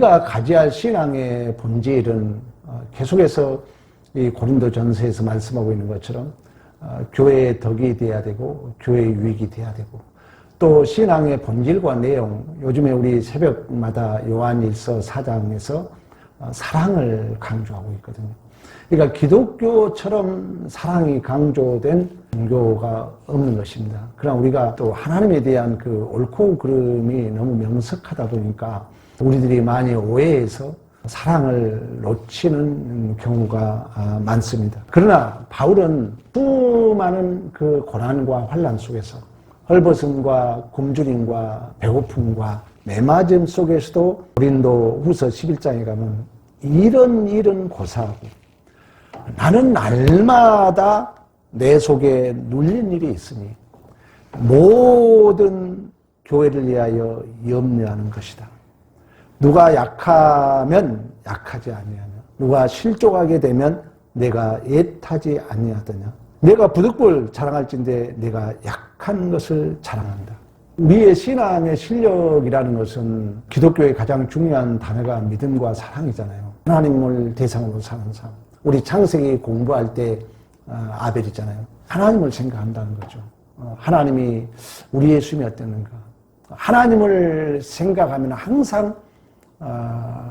우리가 가져야 할 신앙의 본질은 계속해서 이 고린도전서에서 말씀하고 있는 것처럼 교회의 덕이 돼야 되고 교회의 유익이 돼야 되고, 또 신앙의 본질과 내용, 요즘에 우리 새벽마다 요한일서 4장에서 사랑을 강조하고 있거든요. 그러니까 기독교처럼 사랑이 강조된 종교가 없는 것입니다. 그러나 우리가 또 하나님에 대한 그 옳고 그름이 너무 명석하다 보니까 우리들이 많이 오해해서 사랑을 놓치는 경우가 많습니다. 그러나 바울은 수많은 그 고난과 환난 속에서 헐벗음과 굶주림과 배고픔과 매맞음 속에서도 고린도 후서 11장에 가면 이런 고사하고, 나는 날마다 내 속에 눌린 일이 있으니 모든 교회를 위하여 염려하는 것이다. 누가 약하면 약하지 아니하며 누가 실족하게 되면 내가 애타지 아니하더냐. 내가 부득불 자랑할진대 내가 약한 것을 자랑한다. 우리의 신앙의 실력이라는 것은 기독교의 가장 중요한 단어가 믿음과 사랑이잖아요. 하나님을 대상으로 사는 삶. 우리 창세기 공부할 때 아벨이잖아요. 하나님을 생각한다는 거죠. 하나님이 우리 예수님이 어땠는가. 하나님을 생각하면 항상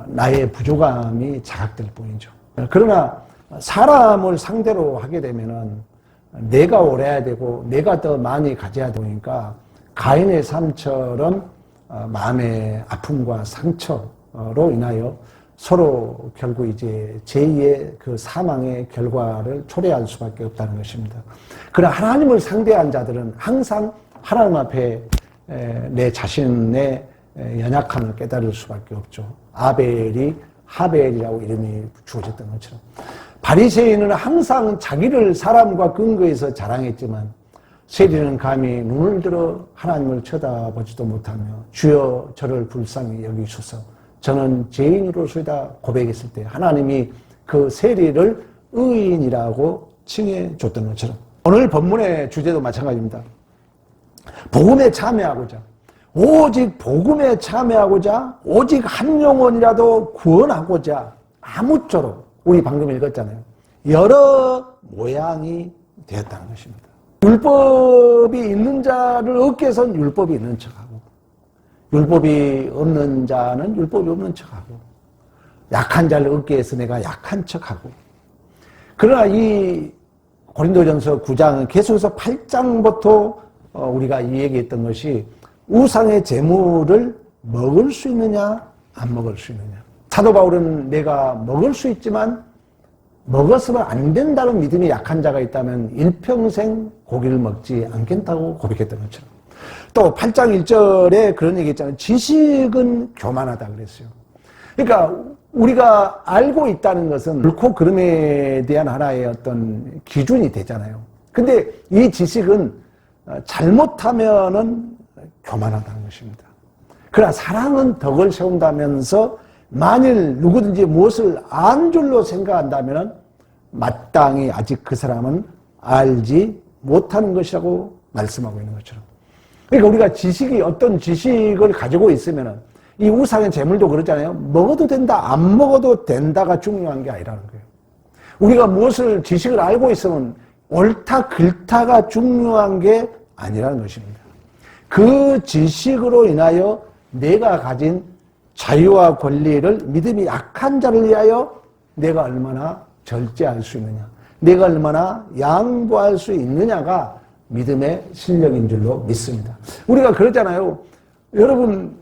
나의 부족함이 자각될 뿐이죠. 그러나 사람을 상대로 하게 되면은 내가 오래야 되고 내가 더 많이 가져야 되니까 가인의 삶처럼 마음의 아픔과 상처로 인하여 서로 결국 이제 제2의 그 사망의 결과를 초래할 수밖에 없다는 것입니다. 그러나 하나님을 상대한 자들은 항상 하나님 앞에 내 자신의 연약함을 깨달을 수밖에 없죠. 아벨이 하벨이라고 이름이 주어졌던 것처럼 바리새인은 항상 자기를 사람과 근거해서 자랑했지만 세리는 감히 눈을 들어 하나님을 쳐다보지도 못하며 주여 저를 불쌍히 여기소서 저는 죄인으로서이다 고백했을 때 하나님이 그 세리를 의인이라고 칭해 줬던 것처럼 오늘 본문의 주제도 마찬가지입니다. 복음에 참여하고자, 오직 복음에 참여하고자, 오직 한 영혼이라도 구원하고자 아무쪼록, 우리 방금 읽었잖아요. 여러 모양이 되었다는 것입니다. 율법이 있는 자를 어깨에선 율법이 있는 척하고, 율법이 없는 자는 율법이 없는 척하고, 약한 자를 어깨에서 내가 약한 척하고. 그러나 이 고린도전서 9장은 계속해서 8장부터 우리가 이 얘기했던 것이 우상의 재물을 먹을 수 있느냐 안 먹을 수 있느냐. 사도 바울은 내가 먹을 수 있지만 먹었으면 안 된다는 믿음이 약한 자가 있다면 일평생 고기를 먹지 않겠다고 고백했던 것처럼, 또 8장 1절에 그런 얘기 있잖아요. 지식은 교만하다 그랬어요. 그러니까 우리가 알고 있다는 것은 옳고 그름에 대한 하나의 어떤 기준이 되잖아요. 근데 이 지식은 잘못하면은 교만하다는 것입니다. 그러나 사랑은 덕을 세운다면서 만일 누구든지 무엇을 안 줄로 생각한다면 마땅히 아직 그 사람은 알지 못하는 것이라고 말씀하고 있는 것처럼. 그러니까 우리가 지식이 어떤 지식을 가지고 있으면 이 우상의 재물도 그렇잖아요. 먹어도 된다, 안 먹어도 된다가 중요한 게 아니라는 거예요. 우리가 무엇을 지식을 알고 있으면 옳다, 글타가 중요한 게 아니라는 것입니다. 그 지식으로 인하여 내가 가진 자유와 권리를 믿음이 약한 자를 위하여 내가 얼마나 절제할 수 있느냐, 내가 얼마나 양보할 수 있느냐가 믿음의 실력인 줄로 믿습니다. 우리가 그러잖아요. 여러분,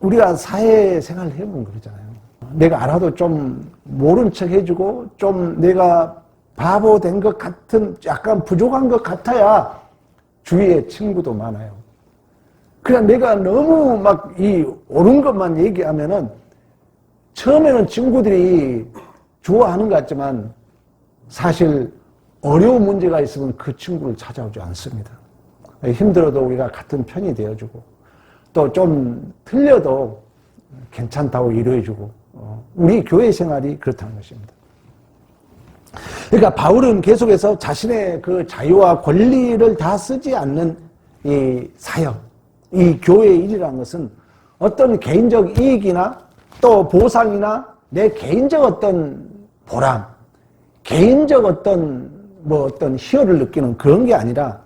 우리가 사회생활 해보면 그러잖아요. 내가 알아도 좀 모른 척 해주고 좀 내가 바보 된 것 같은, 약간 부족한 것 같아야 주위에 친구도 많아요. 그냥 내가 너무 막 이 옳은 것만 얘기하면은 처음에는 친구들이 좋아하는 것 같지만 사실 어려운 문제가 있으면 그 친구를 찾아오지 않습니다. 힘들어도 우리가 같은 편이 되어주고 또 좀 틀려도 괜찮다고 위로해주고, 우리 교회 생활이 그렇다는 것입니다. 그러니까 바울은 계속해서 자신의 그 자유와 권리를 다 쓰지 않는 이 사역, 이 교회의 일이라는 것은 어떤 개인적 이익이나 또 보상이나 내 개인적 어떤 보람, 개인적 어떤 희열을 느끼는 그런 게 아니라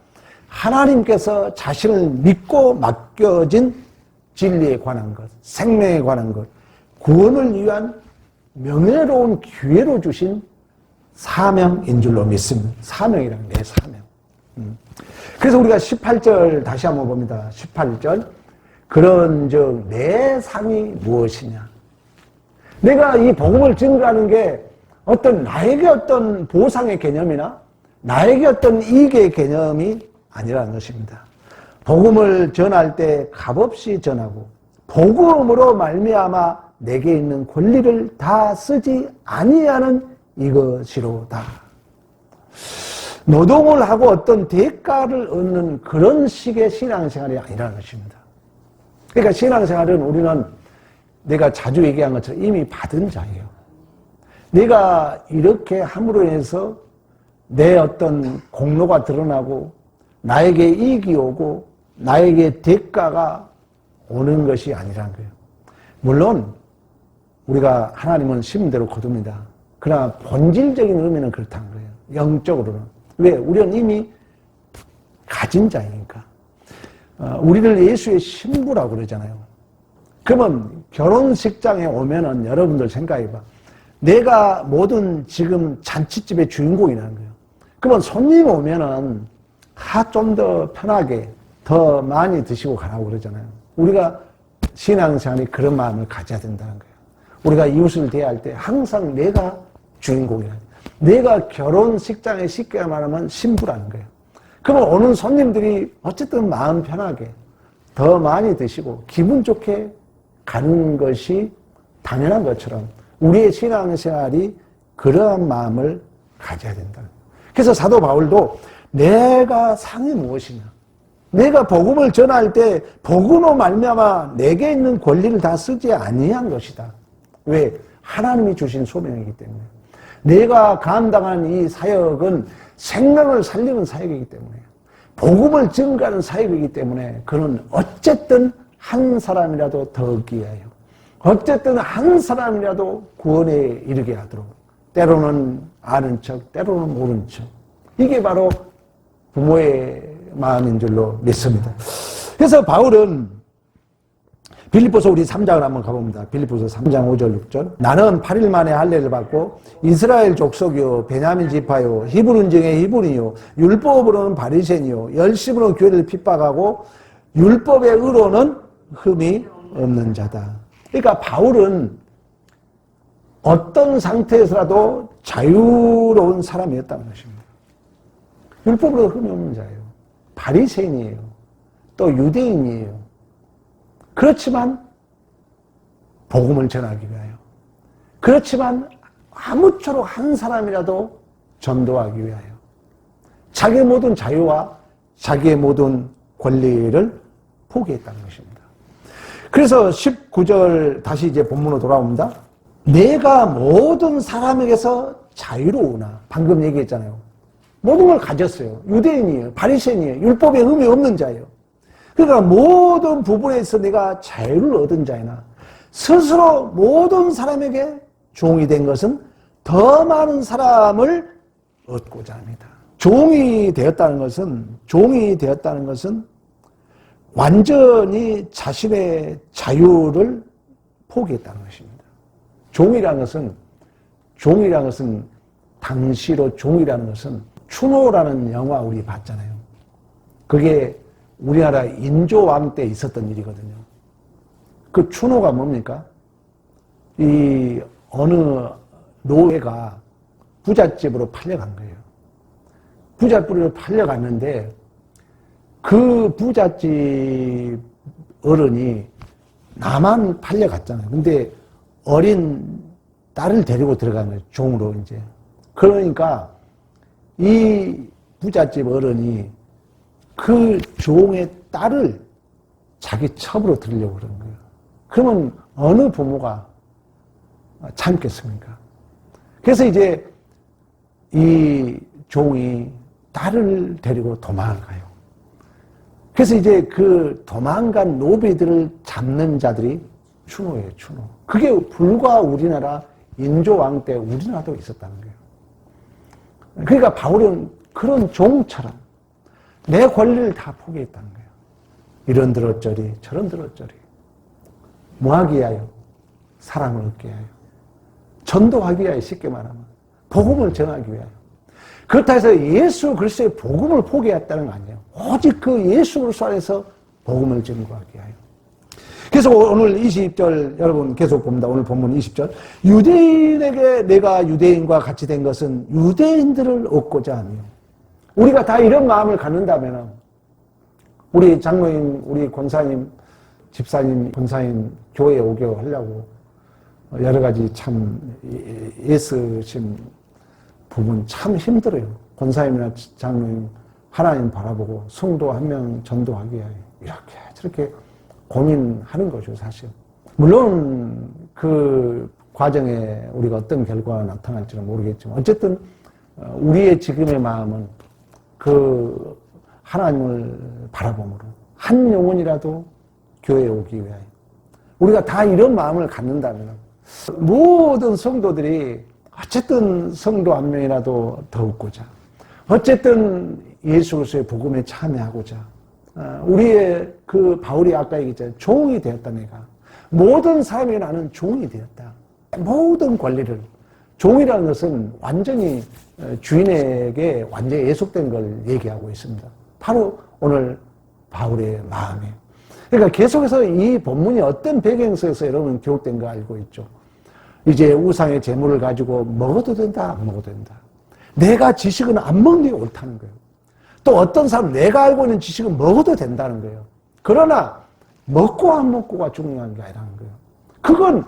하나님께서 자신을 믿고 맡겨진 진리에 관한 것, 생명에 관한 것, 구원을 위한 명예로운 기회로 주신 사명인 줄로 믿습니다. 사명이란 내 사명. 그래서 우리가 18절 다시 한번 봅니다. 18절. 그런즉 내 상이 무엇이냐? 내가 이 복음을 증거하는 게 나에게 어떤 보상의 개념이나 나에게 어떤 이익의 개념이 아니라는 것입니다. 복음을 전할 때 값없이 전하고 복음으로 말미암아 내게 있는 권리를 다 쓰지 아니하는 이것이로다. 노동을 하고 어떤 대가를 얻는 그런 식의 신앙생활이 아니라는 것입니다. 그러니까 신앙생활은 우리는 내가 자주 얘기한 것처럼 이미 받은 자예요. 내가 이렇게 함으로 해서 내 어떤 공로가 드러나고 나에게 이익이 오고 나에게 대가가 오는 것이 아니라는 거예요. 물론 우리가 하나님은 심대로 거둡니다. 그러나 본질적인 의미는 그렇다는 거예요. 영적으로는. 왜? 우리는 이미 가진 자이니까. 우리를 예수의 신부라고 그러잖아요. 그러면 결혼식장에 오면은 여러분들 생각해봐. 내가 모든 지금 잔치집의 주인공이라는 거예요. 그러면 손님 오면은 좀 더 편하게 더 많이 드시고 가라고 그러잖아요. 우리가 신앙생활이 그런 마음을 가져야 된다는 거예요. 우리가 이웃을 대할 때 항상 내가 주인공이라는 거예요. 내가 결혼식장에 쉽게 말하면 신부라는 거예요. 그러면 오는 손님들이 어쨌든 마음 편하게 더 많이 드시고 기분 좋게 가는 것이 당연한 것처럼 우리의 신앙생활이 그러한 마음을 가져야 된다. 그래서 사도 바울도 내가 상이 무엇이냐? 내가 복음을 전할 때 복음으로 말미암아 내게 있는 권리를 다 쓰지 아니한 것이다. 왜? 하나님이 주신 소명이기 때문에. 내가 감당한 이 사역은 생명을 살리는 사역이기 때문에 복음을 증거하는 사역이기 때문에 그는 어쨌든 한 사람이라도 더 얻기 위하여 어쨌든 한 사람이라도 구원에 이르게 하도록 때로는 아는 척 때로는 모른 척 이게 바로 부모의 마음인 줄로 믿습니다. 그래서 바울은 빌립보서 우리 3장을 한번 가봅니다. 빌립보서 3장 5절 6절 나는 8일 만에 할례를 받고 이스라엘 족속이요 베냐민 지파요 히브리인 중에 히브리요 율법으로는 바리새인이요 열심으로 교회를 핍박하고 율법의 의로는 흠이 없는 자다. 그러니까 바울은 어떤 상태에서라도 자유로운 사람이었다는 것입니다. 율법으로 흠이 없는 자예요. 바리새인이에요. 또 유대인이에요. 그렇지만 복음을 전하기 위하여 그렇지만 아무쪼록 한 사람이라도 전도하기 위하여 자기의 모든 자유와 자기의 모든 권리를 포기했다는 것입니다. 그래서 19절 다시 이제 본문으로 돌아옵니다. 내가 모든 사람에게서 자유로우나 방금 얘기했잖아요. 모든 걸 가졌어요. 유대인이에요. 바리새인이에요. 율법에 흠이 없는 자예요. 그러니까 모든 부분에서 내가 자유를 얻은 자이나 스스로 모든 사람에게 종이 된 것은 더 많은 사람을 얻고자 합니다. 종이 되었다는 것은 완전히 자신의 자유를 포기했다는 것입니다. 종이라는 것은 당시로 종이라는 것은 추노라는 영화 우리 봤잖아요. 그게 우리나라 인조왕 때 있었던 일이거든요. 그 추노가 뭡니까? 이 어느 노예가 부잣집으로 팔려간 거예요. 부잣집으로 팔려갔는데 그 부잣집 어른이 나만 팔려갔잖아요. 근데 어린 딸을 데리고 들어간 거예요. 종으로 이제. 그러니까 이 부잣집 어른이 그 종의 딸을 자기 첩으로 들으려고 그러는 거예요. 그러면 어느 부모가 참겠습니까? 그래서 이제 이 종이 딸을 데리고 도망을 가요. 그래서 이제 그 도망간 노비들을 잡는 자들이 추노예요, 추노. 그게 불과 우리나라 인조왕 때 우리나라도 있었다는 거예요. 그러니까 바울은 그런 종처럼 내 권리를 다 포기했다는 거예요. 이런 들어쩌리 저런 들어쩌리. 뭐하기 위하여? 사랑을 얻기 위하여. 전도하기 위하여, 쉽게 말하면. 복음을 전하기 위하여. 그렇다 해서 예수 그리스도의 복음을 포기했다는 거 아니에요. 오직 그 예수 그리스도 안에서 복음을 전하기 위하여. 그래서 오늘 20절 여러분 계속 봅니다. 오늘 본문 20절. 유대인에게 내가 유대인과 같이 된 것은 유대인들을 얻고자 하며. 우리가 다 이런 마음을 갖는다면 우리 장로님, 우리 권사님, 집사님, 권사님 교회에 오게 하려고 여러 가지 참 애쓰신 부분 참 힘들어요. 권사님이나 장로님 하나님 바라보고 성도 한 명 전도하기 위해 이렇게 저렇게 고민하는 거죠, 사실. 물론 그 과정에 우리가 어떤 결과가 나타날지는 모르겠지만 어쨌든 우리의 지금의 마음은 그 하나님을 바라봄으로 한 영혼이라도 교회에 오기 위하여 우리가 다 이런 마음을 갖는다면 모든 성도들이 어쨌든 성도 한 명이라도 더 얻고자 어쨌든 예수 그리스도의 복음에 참여하고자 우리의 그 바울이 아까 얘기했잖아요. 종이 되었다 내가. 모든 사람이 나는 종이 되었다. 모든 권리를. 종이라는 것은 완전히 주인에게 완전히 예속된 걸 얘기하고 있습니다. 바로 오늘 바울의 마음이에요. 그러니까 계속해서 이 본문이 어떤 배경에서 여러분 기록된 거 알고 있죠. 이제 우상의 재물을 가지고 먹어도 된다, 안 먹어도 된다. 내가 지식은 안 먹는 게 옳다는 거예요. 또 어떤 사람은 내가 알고 있는 지식은 먹어도 된다는 거예요. 그러나 먹고 안 먹고가 중요한 게 아니라는 거예요. 그건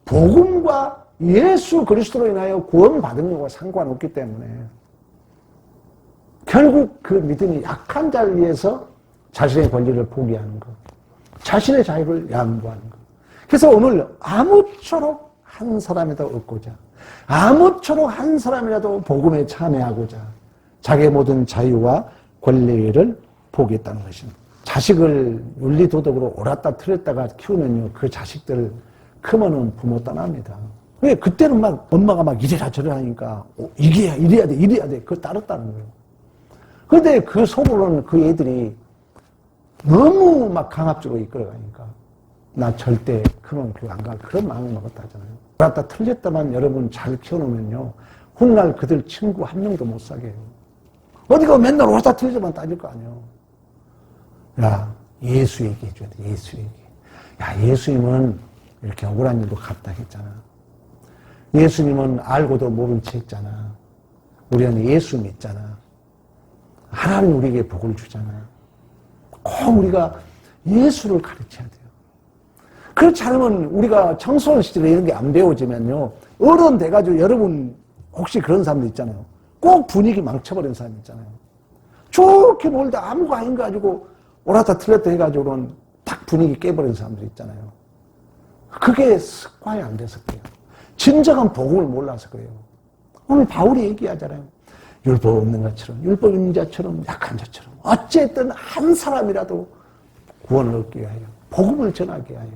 복음과 예수 그리스도로 인하여 구원받은 것과 상관없기 때문에 결국 그 믿음이 약한 자를 위해서 자신의 권리를 포기하는 것, 자신의 자유를 양보하는 것. 그래서 오늘 아무쪼록 한 사람이라도 얻고자, 아무쪼록 한 사람이라도 복음에 참여하고자 자기의 모든 자유와 권리를 포기했다는 것입니다. 자식을 윤리도덕으로 옳았다 틀렸다가 키우면요, 그 자식들 크면은 부모 떠납니다. 왜? 그때는 막 엄마가 막 이래라 저래라 하니까 이래야 돼 이래야 돼 그걸 따랐다는 거예요. 그런데 그 속으로는 그 애들이 너무 막 강압적으로 이끌어가니까 나 절대 그런 교회 안 갈 그런 마음을 먹었다 하잖아요. 옳았다 틀렸다만 여러분 잘 키워놓으면요, 훗날 그들 친구 한 명도 못 사게 해요. 어디가 맨날 옳다 틀리지만 따질 거 아니에요. 야, 예수 얘기해줘야 돼, 예수 얘기. 야, 예수님은 이렇게 억울한 일도 갔다 했잖아. 예수님은 알고도 모른 채 했잖아. 우리는 예수 믿잖아. 하나님 우리에게 복을 주잖아. 꼭 우리가 예수를 가르쳐야 돼요. 그렇지 않으면 우리가 청소년 시절에 이런 게 안 배워지면요, 어른 돼가지고 여러분 혹시 그런 사람들 있잖아요. 꼭 분위기 망쳐버리는 사람 있잖아요. 좋게 놀다 아무거 아닌 거 가지고 옳았다 틀렸다 해가지고는 딱 분위기 깨버리는 사람들 있잖아요. 그게 습관이 안 돼서 그래요. 진정한 복음을 몰라서 그래요. 오늘 바울이 얘기하잖아요. 율법 없는 것처럼, 율법 있는 자처럼, 약한 자처럼 어쨌든 한 사람이라도 구원을 얻기 위하여, 복음을 전하기 위하여,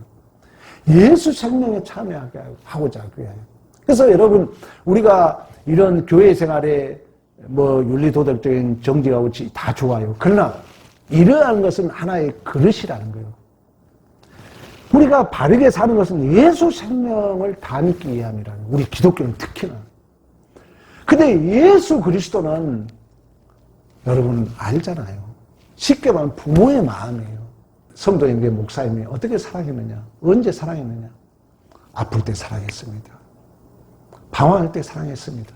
예수 생명에 참여하게 하고자 하기 위하여. 그래서 여러분, 우리가 이런 교회 생활에 뭐 윤리도덕적인 정지가 없이 다 좋아요. 그러나 이러한 것은 하나의 그릇이라는 거예요. 우리가 바르게 사는 것은 예수 생명을 담기 위함이라는 거예요. 우리 기독교는 특히나. 근데 예수 그리스도는 여러분 알잖아요. 쉽게 말하면 부모의 마음이에요. 성도님께 목사님이 어떻게 사랑했느냐? 언제 사랑했느냐? 아플 때 사랑했습니다. 방황할 때 사랑했습니다.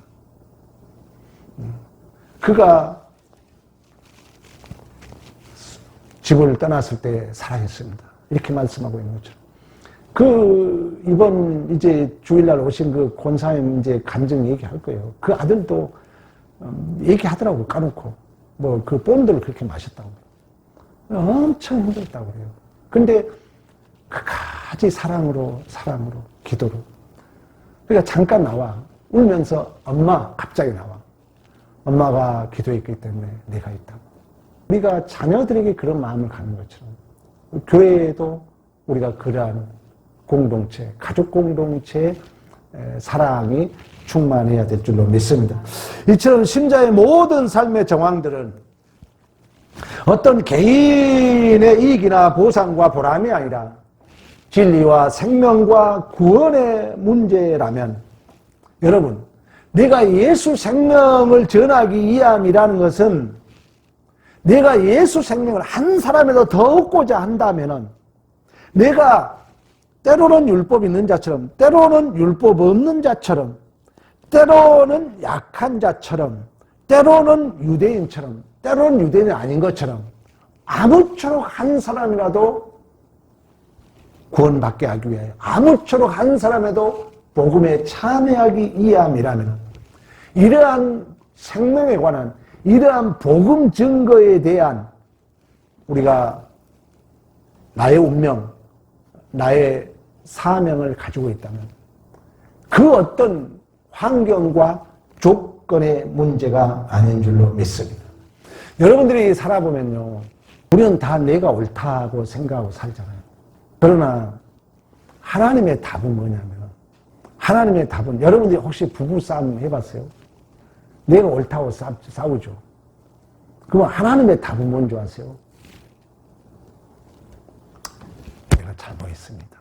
그가 집을 떠났을 때 사랑했습니다. 이렇게 말씀하고 있는 것처럼. 이번 이제 주일날 오신 그 권사님 이제 간증 얘기할 거예요. 그 아들도 얘기하더라고요. 까놓고. 뭐 그 본드를 그렇게 마셨다고. 엄청 힘들었다고 그래요. 근데 끝까지 사랑으로, 기도로. 그러니까 잠깐 나와. 울면서 엄마, 갑자기 나와. 엄마가 기도했기 때문에 내가 있다고. 우리가 자녀들에게 그런 마음을 갖는 것처럼 교회에도 우리가 그러한 공동체, 가족 공동체의 사랑이 충만해야 될 줄로 믿습니다. 이처럼 신자의 모든 삶의 정황들은 어떤 개인의 이익이나 보상과 보람이 아니라 진리와 생명과 구원의 문제라면, 여러분, 내가 예수 생명을 전하기 위함이라는 것은 내가 예수 생명을 한 사람에도 더 얻고자 한다면은, 내가 때로는 율법 있는 자처럼, 때로는 율법 없는 자처럼, 때로는 약한 자처럼, 때로는 유대인처럼, 때로는 유대인이 아닌 것처럼 아무쪼록 한 사람이라도 구원받게 하기 위하여, 아무쪼록 한 사람에도 복음에 참여하기 위함이라면, 이러한 생명에 관한 이러한 복음 증거에 대한 우리가 나의 운명, 나의 사명을 가지고 있다면 그 어떤 환경과 조건의 문제가 아닌 줄로 믿습니다. 여러분들이 살아보면요, 우리는 다 내가 옳다고 생각하고 살잖아요. 그러나 하나님의 답은 뭐냐면, 하나님의 답은, 여러분들이 혹시 부부싸움 해봤어요? 내가 옳다고 싸우죠. 그럼 하나님의 답은 뭔지 아세요? 내가 잘못했습니다.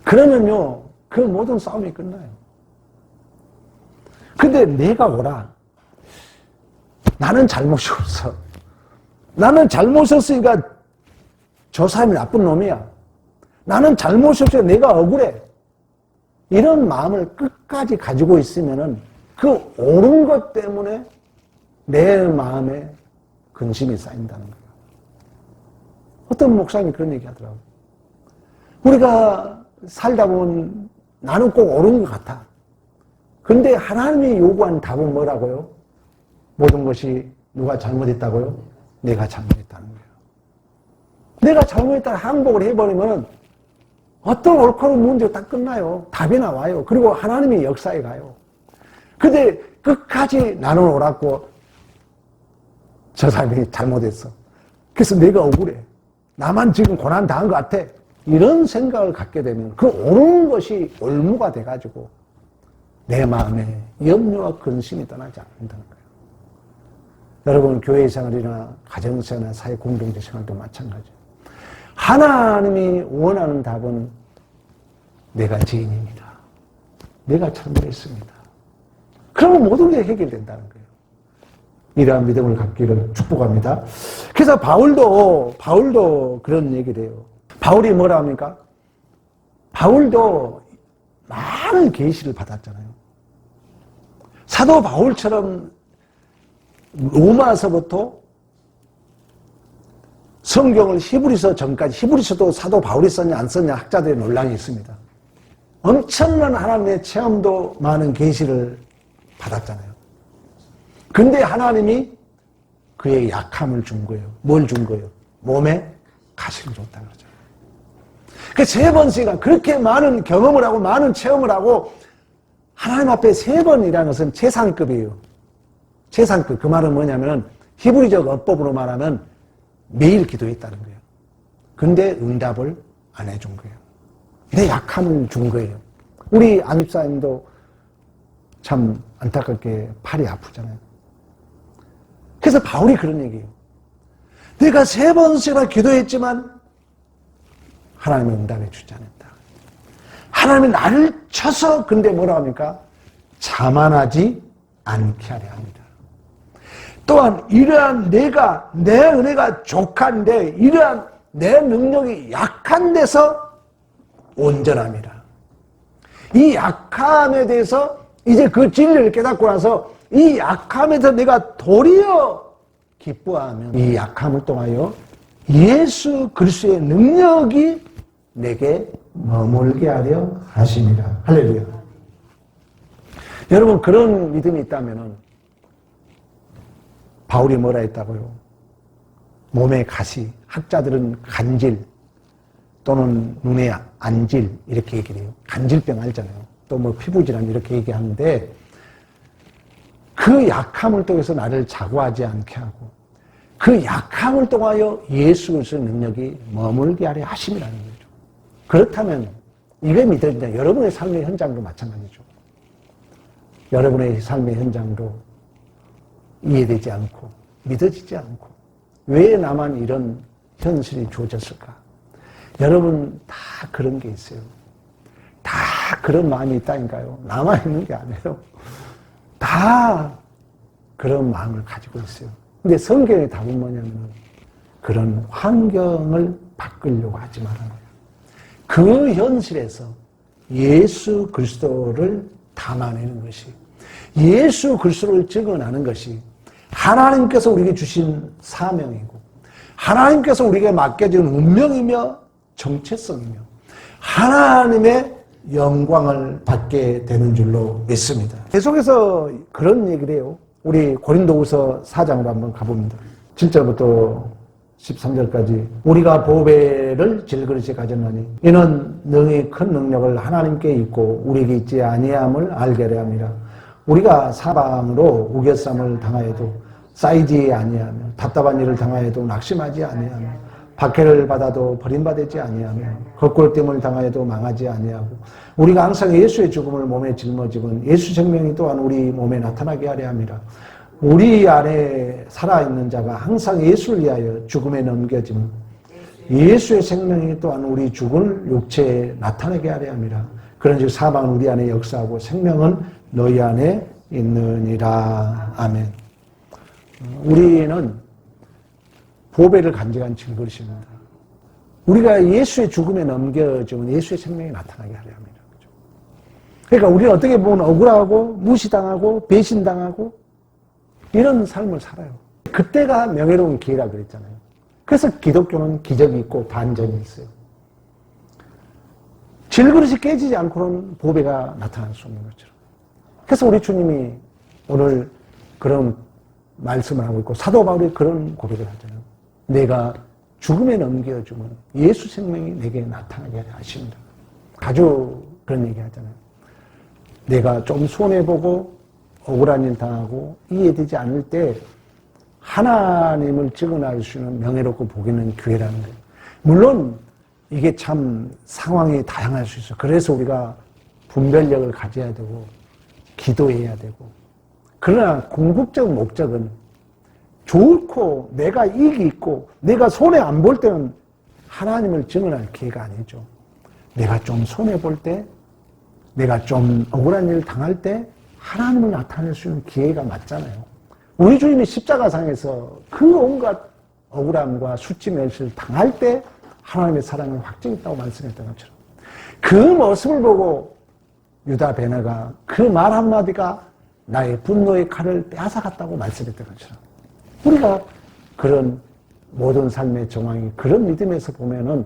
그러면요, 그 모든 싸움이 끝나요. 근데 내가 옳아. 나는 잘못이 없어. 나는 잘못이 없으니까 저 사람이 나쁜 놈이야. 나는 잘못이 없으니까 내가 억울해. 이런 마음을 끝까지 가지고 있으면은 그 옳은 것 때문에 내 마음에 근심이 쌓인다는 거예요. 어떤 목사님이 그런 얘기 하더라고요. 우리가 살다 보면 나는 꼭 옳은 것 같아. 근데 하나님이 요구한 답은 뭐라고요? 모든 것이 누가 잘못했다고요? 내가 잘못했다는 거예요. 내가 잘못했다고 항복을 해버리면 어떤 옳고 문제가 딱 끝나요. 답이 나와요. 그리고 하나님이 역사에 가요. 근데 끝까지 나는 옳았고 저 사람이 잘못했어. 그래서 내가 억울해. 나만 지금 고난 당한 것 같아. 이런 생각을 갖게 되면 그 옳은 것이 올무가 돼가지고 내 마음에 염려와 근심이 떠나지 않는다는 거예요. 여러분, 교회 생활이나 가정생활이나 사회 공동체 생활도 마찬가지예요. 하나님이 원하는 답은 내가 죄인입니다. 내가 잘못했습니다. 그러면 모든 게 해결된다는 거예요. 이러한 믿음을 갖기를 축복합니다. 그래서 바울도 그런 얘기를 해요. 바울이 뭐라 합니까? 바울도 많은 계시를 받았잖아요. 사도 바울처럼 로마서부터 성경을 히브리서 전까지, 히브리서도 사도 바울이 썼냐 안 썼냐 학자들의 논란이 있습니다. 엄청난 하나님의 체험도 많은 계시를 받았잖아요. 근데 하나님이 그의 약함을 준 거예요. 뭘 준 거예요? 몸에 가시를 줬다 그러죠. 그 세 번씩이나 그렇게 많은 경험을 하고 많은 체험을 하고 하나님 앞에 세 번이라는 것은 최상급이에요. 최상급. 그 말은 뭐냐면 히브리적 어법으로 말하면 매일 기도했다는 거예요. 근데 응답을 안 해준 거예요. 내 약함을 준 거예요. 우리 안집사님도 참 안타깝게 팔이 아프잖아요. 그래서 바울이 그런 얘기예요. 내가 세 번씩이나 기도했지만 하나님은 응답해 주지 않았다. 하나님은 나를 쳐서 근데 뭐라 합니까? 자만하지 않게 하려 합니다. 또한 이러한 내 은혜가 족한데 이러한 내 능력이 약한 데서 온전함이라. 이 약함에 대해서 이제 그 진리를 깨닫고 나서 이 약함에서 내가 도리어 기뻐하면 이 약함을 통하여 예수 그리스도의 능력이 내게 머물게 하려 하심이라. 할렐루야. 여러분, 그런 믿음이 있다면은 바울이 뭐라 했다고요? 몸에 가시, 학자들은 간질 또는 눈에 안질 이렇게 얘기를 해요. 간질병 알잖아요. 또 뭐 피부질환 이렇게 얘기하는데 그 약함을 통해서 나를 자고하지 않게 하고 그 약함을 통하여 예수 그리스도의 능력이 머물게 하려 하심이라는 거죠. 그렇다면 이게 믿어지냐? 여러분의 삶의 현장도 마찬가지죠. 여러분의 삶의 현장도 이해되지 않고 믿어지지 않고 왜 나만 이런 현실이 주어졌을까? 여러분 다 그런 게 있어요. 다 그런 마음이 있다니까요. 나만 있는 게 아니에요. 다 그런 마음을 가지고 있어요. 근데 성경의 답은 뭐냐면 그런 환경을 바꾸려고 하지 말라는 거예요. 그 현실에서 예수 그리스도를 담아내는 것이, 예수 그리스도를 증언하는 것이 하나님께서 우리에게 주신 사명이고 하나님께서 우리에게 맡겨진 운명이며 정체성이며 하나님의 영광을 받게 되는 줄로 믿습니다. 계속해서 그런 얘기를 해요. 우리 고린도후서 4장으로 한번 가봅니다. 7절부터 13절까지 우리가 보배를 질그릇에 가졌나니 이는 능히 큰 능력을 하나님께 있고 우리에게 있지 아니함을 알게 하려 함이라. 우리가 사방으로 우겨쌈을 당하여도 쌓이지 아니하며 답답한 일을 당하여도 낙심하지 아니하며 박해를 받아도 버림받지 아니하며 거꾸로됨을 당하여도 망하지 아니하고 우리가 항상 예수의 죽음을 몸에 짊어지면 예수 생명이 또한 우리 몸에 나타나게 하려 함이라. 우리 안에 살아있는 자가 항상 예수를 위하여 죽음에 넘겨지면 예수의 생명이 또한 우리 죽을 육체에 나타나게 하려 함이라. 그런즉 사망은 우리 안에 역사하고 생명은 너희 안에 있느니라. 아멘. 우리는 보배를 간직한 질그릇입니다. 우리가 예수의 죽음에 넘겨지면 예수의 생명이 나타나게 하려 합니다. 그러니까 우리는 어떻게 보면 억울하고 무시당하고 배신당하고 이런 삶을 살아요. 그때가 명예로운 기회라 그랬잖아요. 그래서 기독교는 기적이 있고 반전이 있어요. 질그릇이 깨지지 않고는 보배가 나타날 수 없는 것처럼. 그래서 우리 주님이 오늘 그런 말씀을 하고 있고 사도 바울이 그런 고백을 하잖아요. 내가 죽음에 넘겨주면 예수 생명이 내게 나타나게 하십니다. 아주 그런 얘기 하잖아요. 내가 좀 손해보고 억울한 일 당하고 이해되지 않을 때 하나님을 증언할 수 있는 명예롭고 복 있는 기회라는 거예요. 물론 이게 참 상황이 다양할 수 있어요. 그래서 우리가 분별력을 가져야 되고 기도해야 되고, 그러나 궁극적 목적은 좋고 내가 이익이 있고 내가 손해 안 볼 때는 하나님을 증언할 기회가 아니죠. 내가 좀 손해 볼 때, 내가 좀 억울한 일을 당할 때 하나님을 나타낼 수 있는 기회가 맞잖아요. 우리 주님이 십자가상에서 그 온갖 억울함과 수치 멸시를 당할 때 하나님의 사랑을 확증했다고 말씀했던 것처럼, 그 모습을 보고 유다 베네가 그 말 한마디가 나의 분노의 칼을 빼앗아갔다고 말씀했던 것처럼, 우리가 그런 모든 삶의 정황이 그런 믿음에서 보면은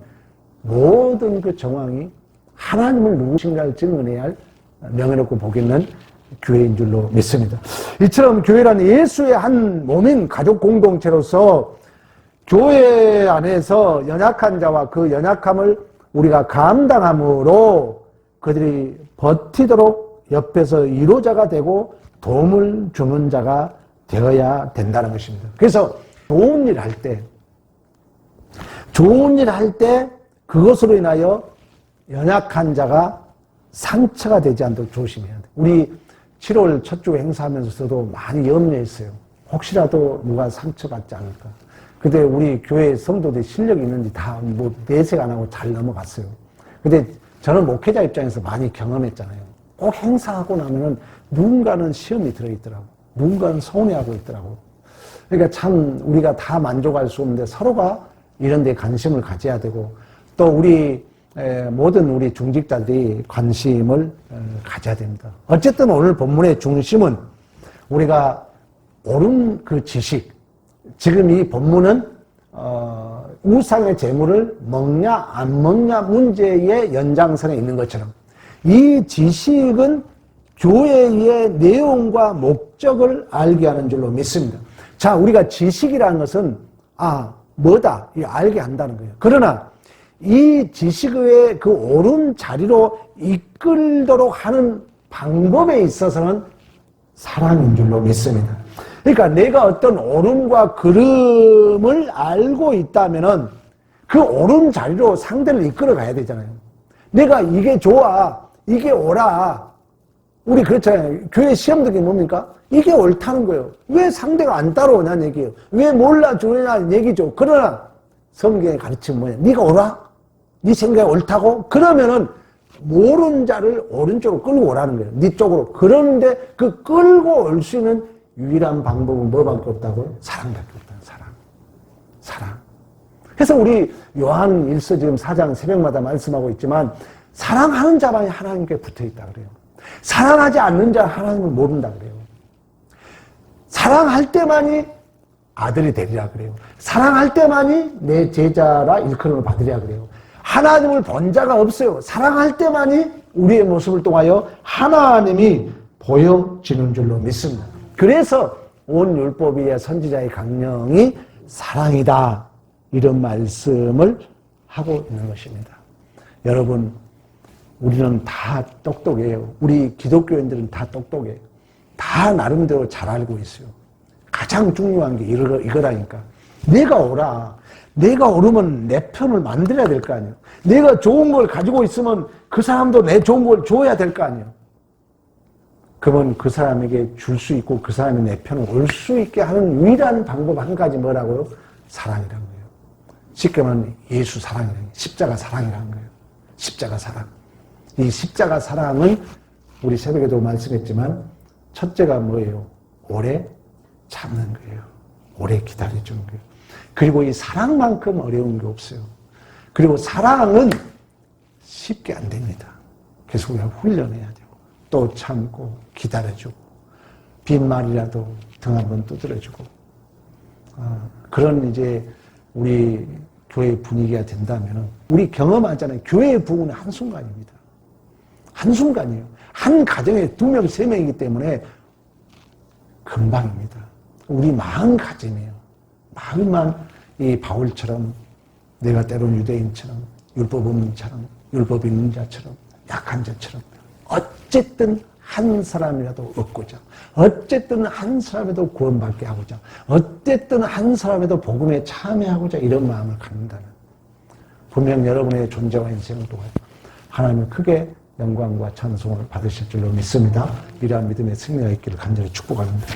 모든 그 정황이 하나님을 누구신가를 증언해야 할 명예롭고 복 있는 교회인 줄로 믿습니다. 이처럼 교회란 예수의 한 몸인 가족 공동체로서 교회 안에서 연약한 자와 그 연약함을 우리가 감당함으로 그들이 버티도록 옆에서 위로자가 되고 도움을 주는 자가 되어야 된다는 것입니다. 그래서 좋은 일 할 때 그것으로 인하여 연약한 자가 상처가 되지 않도록 조심해야 돼요. 우리 7월 첫 주 행사하면서도 많이 염려했어요. 혹시라도 누가 상처받지 않을까. 근데 우리 교회 성도들이 실력이 있는지 다 뭐 내색 안 하고 잘 넘어갔어요. 근데 저는 목회자 입장에서 많이 경험했잖아요. 꼭 행사하고 나면은 누군가는 시험이 들어있더라고. 누군가는 서운해하고 있더라고. 그러니까 참 우리가 다 만족할 수 없는데 서로가 이런 데 관심을 가져야 되고, 또 우리 모든 우리 중직자들이 관심을 가져야 됩니다. 어쨌든 오늘 본문의 중심은 우리가 옳은 그 지식, 지금 이 본문은 우상의 재물을 먹냐 안 먹냐 문제의 연장선에 있는 것처럼 이 지식은 교회의 내용과 목적을 알게 하는 줄로 믿습니다. 자, 우리가 지식이라는 것은 뭐다 이 알게 한다는 거예요. 그러나 이 지식의 그 옳은 자리로 이끌도록 하는 방법에 있어서는 사랑인 줄로 믿습니다. 그러니까 내가 어떤 옳음과 그름을 알고 있다면은 그 옳은 자리로 상대를 이끌어 가야 되잖아요. 내가 이게 좋아, 이게 옳아. 우리 그렇잖아요. 교회 시험 듣기 뭡니까? 이게 옳다는 거예요. 왜 상대가 안 따라오냐는 얘기예요. 왜 몰라주냐는 얘기죠. 그러나 성경의 가르침은 뭐냐? 네가 옳아? 네 생각이 옳다고? 그러면은 모르는 자를 오른쪽으로 끌고 오라는 거예요. 네 쪽으로. 그런데 그 끌고 올 수 있는 유일한 방법은 뭐밖에 없다고요? 사랑밖에 없다는 사랑. 사랑. 그래서 우리 요한 1서 지금 4장 새벽마다 말씀하고 있지만 사랑하는 자만이 하나님께 붙어 있다 그래요. 사랑하지 않는 자 하나님을 모른다 그래요. 사랑할 때만이 아들이 되리라 그래요. 사랑할 때만이 내 제자라 일컬음을 받으리라 그래요. 하나님을 본 자가 없어요. 사랑할 때만이 우리의 모습을 통하여 하나님이 보여지는 줄로 믿습니다. 그래서 온 율법의 선지자의 강령이 사랑이다. 이런 말씀을 하고 있는 것입니다. 여러분, 우리는 다 똑똑해요. 우리 기독교인들은 다 똑똑해요. 다 나름대로 잘 알고 있어요. 가장 중요한 게 이거라니까. 내가 옳아. 내가 옳으면 내 편을 만들어야 될 거 아니에요. 내가 좋은 걸 가지고 있으면 그 사람도 내 좋은 걸 줘야 될 거 아니에요. 그러면 그 사람에게 줄 수 있고 그 사람이 내 편을 올 수 있게 하는 유일한 방법 한 가지 뭐라고요? 사랑이라는 거예요. 쉽게 말하면 예수 사랑이라는 거예요. 십자가 사랑이라는 거예요. 십자가 사랑. 이 십자가 사랑은 우리 새벽에도 말씀했지만 첫째가 뭐예요? 오래 참는 거예요. 오래 기다려주는 거예요. 그리고 이 사랑만큼 어려운 게 없어요. 그리고 사랑은 쉽게 안 됩니다. 그래서 우리가 훈련해야 되고 또 참고 기다려주고 빈말이라도 등 한번 두드려주고 그런 이제 우리 교회 분위기가 된다면 우리 경험하잖아요. 교회의 부흥은 한순간입니다. 한순간이에요. 한 가정에 2명, 3명이기 때문에 금방입니다. 우리 마음가짐이에요. 마음만 이 바울처럼 내가 때론 유대인처럼 율법 없는 자처럼 율법 있는 자처럼 약한 자처럼 어쨌든 한 사람이라도 얻고자 어쨌든 한 사람이라도 구원받게 하고자 어쨌든 한 사람이라도 복음에 참여하고자 이런 마음을 갖는다는 분명 여러분의 존재와 인생을 통해 하나님은 크게 영광과 찬송을 받으실 줄로 믿습니다. 이러한 믿음의 승리가 있기를 간절히 축복합니다.